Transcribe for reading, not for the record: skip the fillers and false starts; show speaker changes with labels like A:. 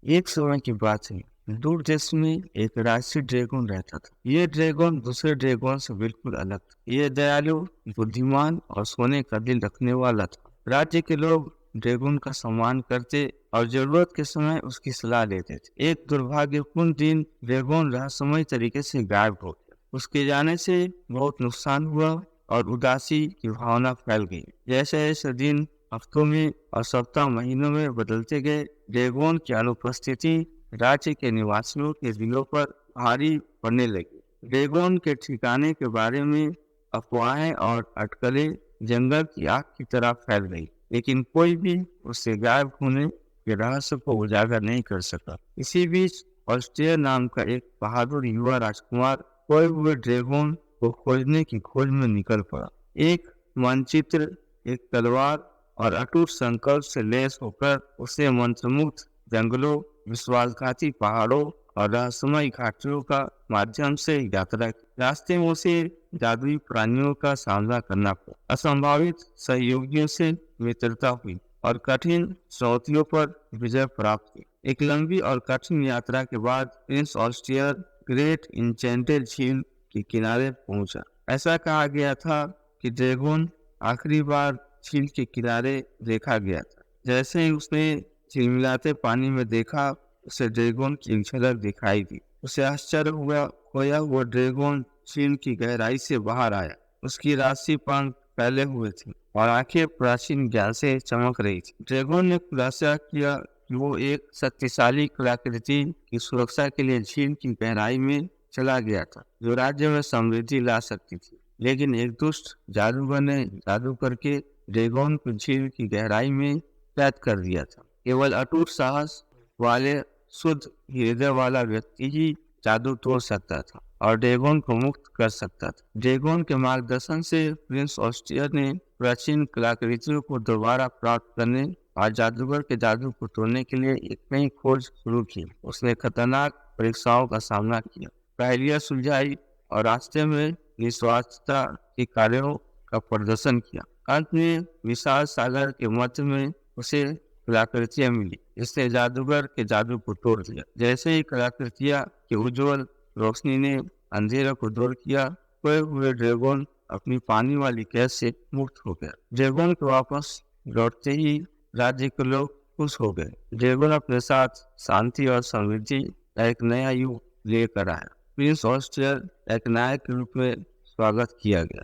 A: एक समय की बात है। दूर देश में एक राष्ट्रीय ड्रैगन रहता था। ये ड्रैगन दूसरे ड्रैगन से बिल्कुल अलग था। ये दयालु, बुद्धिमान और सोने का दिल रखने वाला था। राज्य के लोग ड्रैगन का सम्मान करते और जरूरत के समय उसकी सलाह लेते थे। एक दुर्भाग्यपूर्ण दिन ड्रैगन रहस्यमय तरीके से गायब हो गया। उसके जाने से बहुत नुकसान हुआ और उदासी की भावना फैल गई। जैसे जैसे दिन हफ्तों में और सप्ताह महीनों में बदलते गए, ड्रैगन की अनुपस्थिति राज्य के निवासियों के दिलों पर भारी पड़ने लगी। ड्रैगन के ठिकाने के बारे में अफवाहें और अटकलें जंगल की आग की तरह फैल गई, लेकिन कोई भी उससे गायब होने के रहस्य को उजागर नहीं कर सका। इसी बीच ऑस्ट्रिया नाम का एक बहादुर युवा राजकुमार खोए हुए ड्रैगन को खोजने की खोज में निकल पड़ा। एक मानचित्र, एक तलवार और अटूट संकल्प से लैस होकर उसे मंत्रमुग्ध जंगलों, विश्वासघाती पहाड़ों और रहस्यमय घाटियों का माध्यम से यात्रा की। रास्ते में उसे जादुई प्राणियों का सामना करना पड़ा, असंभावित सहयोगियों से मित्रता हुई और कठिन चुनौतियों पर विजय प्राप्त की। एक लंबी और कठिन यात्रा के बाद प्रिंस ऑस्ट्रियर ग्रेट इंचेंटेड झील के किनारे पहुंचा। ऐसा कहा गया था कि ड्रैगन आखिरी बार झील के किनारे देखा गया था। जैसे ही उसने झिलमिलाते पानी में देखा, उसे ड्रैगन की एक झलक दिखाई दी। उसे आश्चर्य हुआ। खोया हुआ ड्रैगन झील की गहराई से बाहर आया। उसकी राशि पंख फैले हुए थे और आंखें प्राचीन ज्ञान से चमक रही थी। ड्रैगन ने खुलासा किया कि वो एक शक्तिशाली कलाकृति की सुरक्षा के लिए झील की गहराई में चला गया था, जो राज्य में समृद्धि ला सकती थी। लेकिन एक दुष्ट जादूगर ने जादू करके ड्रैगन को झील की गहराई में कैद कर दिया था। केवल अटूट साहस वाले, शुद्ध हृदय वाला व्यक्ति ही जादू तोड़ सकता था और ड्रैगन को मुक्त कर सकता था। ड्रैगन के मार्गदर्शन से प्रिंस ऑस्ट्रियर ने प्राचीन कलाकृतियों को दोबारा प्राप्त करने और जादूगर के जादू को तोड़ने के लिए एक नई खोज शुरू की। उसने खतरनाक परीक्षाओं का सामना किया, पहेलियां सुलझाई और रास्ते में निस्वार्थता के कार्यों का प्रदर्शन किया। अंत में विशाल सागर के मध्य में उसे कलाकृतियां मिली, जिसने जादूगर के जादू को तोड़ दिया। जैसे ही कलाकृतियां की उज्जवल रोशनी ने अंधेरे को दूर किया, खोए हुए ड्रैगन अपनी पानी वाली कैद से मुक्त हो गया। ड्रैगन के वापस लौटते ही राज्य के लोग खुश हो गए। ड्रैगन अपने साथ शांति और समृद्धि का एक नया युग लेकर आया। प्रिंस ऑस्ट्रियर एक नायक के रूप में स्वागत किया गया।